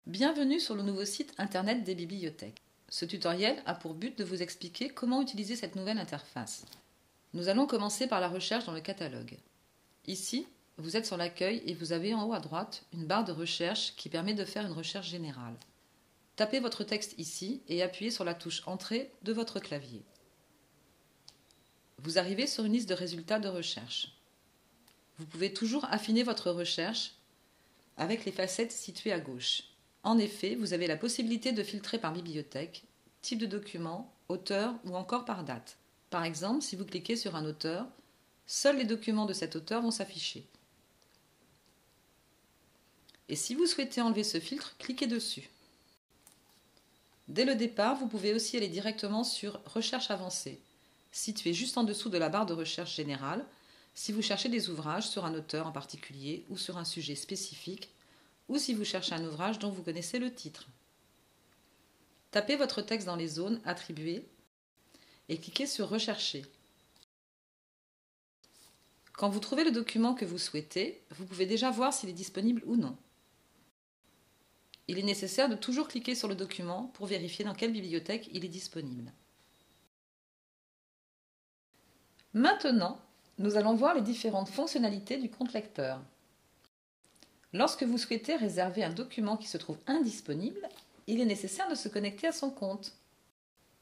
Bienvenue sur le nouveau site internet des bibliothèques. Ce tutoriel a pour but de vous expliquer comment utiliser cette nouvelle interface. Nous allons commencer par la recherche dans le catalogue. Ici, vous êtes sur l'accueil et vous avez en haut à droite une barre de recherche qui permet de faire une recherche générale. Tapez votre texte ici et appuyez sur la touche Entrée de votre clavier. Vous arrivez sur une liste de résultats de recherche. Vous pouvez toujours affiner votre recherche avec les facettes situées à gauche. En effet, vous avez la possibilité de filtrer par bibliothèque, type de document, auteur ou encore par date. Par exemple, si vous cliquez sur un auteur, seuls les documents de cet auteur vont s'afficher. Et si vous souhaitez enlever ce filtre, cliquez dessus. Dès le départ, vous pouvez aussi aller directement sur Recherche avancée, située juste en dessous de la barre de recherche générale, si vous cherchez des ouvrages sur un auteur en particulier ou sur un sujet spécifique, ou si vous cherchez un ouvrage dont vous connaissez le titre. Tapez votre texte dans les zones attribuées et cliquez sur Rechercher. Quand vous trouvez le document que vous souhaitez, vous pouvez déjà voir s'il est disponible ou non. Il est nécessaire de toujours cliquer sur le document pour vérifier dans quelle bibliothèque il est disponible. Maintenant, nous allons voir les différentes fonctionnalités du compte lecteur. Lorsque vous souhaitez réserver un document qui se trouve indisponible, il est nécessaire de se connecter à son compte.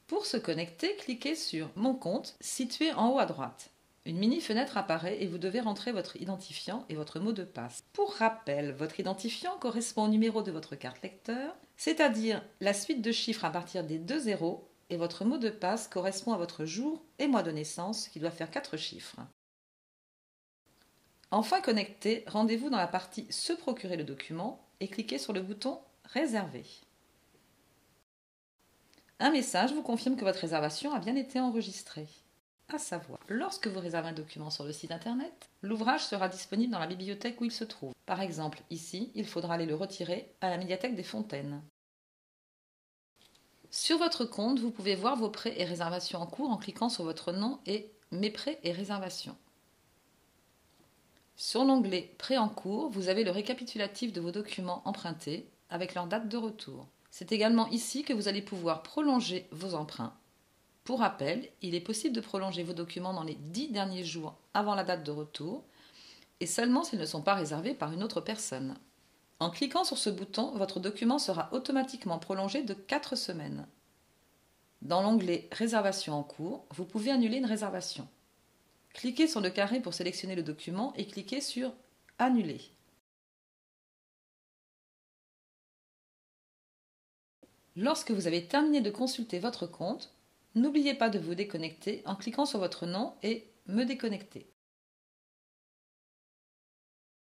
Pour se connecter, cliquez sur Mon compte, situé en haut à droite. Une mini-fenêtre apparaît et vous devez rentrer votre identifiant et votre mot de passe. Pour rappel, votre identifiant correspond au numéro de votre carte lecteur, c'est-à-dire la suite de chiffres à partir des 2 zéros, et votre mot de passe correspond à votre jour et mois de naissance, qui doit faire 4 chiffres. Enfin connecté, rendez-vous dans la partie « Se procurer le document » et cliquez sur le bouton « Réserver ». Un message vous confirme que votre réservation a bien été enregistrée. À savoir, lorsque vous réservez un document sur le site internet, l'ouvrage sera disponible dans la bibliothèque où il se trouve. Par exemple, ici, il faudra aller le retirer à la médiathèque des Fontaines. Sur votre compte, vous pouvez voir vos prêts et réservations en cours en cliquant sur votre nom et « Mes prêts et réservations ». Sur l'onglet « Prêts en cours », vous avez le récapitulatif de vos documents empruntés avec leur date de retour. C'est également ici que vous allez pouvoir prolonger vos emprunts. Pour rappel, il est possible de prolonger vos documents dans les 10 derniers jours avant la date de retour et seulement s'ils ne sont pas réservés par une autre personne. En cliquant sur ce bouton, votre document sera automatiquement prolongé de 4 semaines. Dans l'onglet « Réservation en cours », vous pouvez annuler une réservation. Cliquez sur le carré pour sélectionner le document et cliquez sur « Annuler ». Lorsque vous avez terminé de consulter votre compte, n'oubliez pas de vous déconnecter en cliquant sur votre nom et « Me déconnecter ».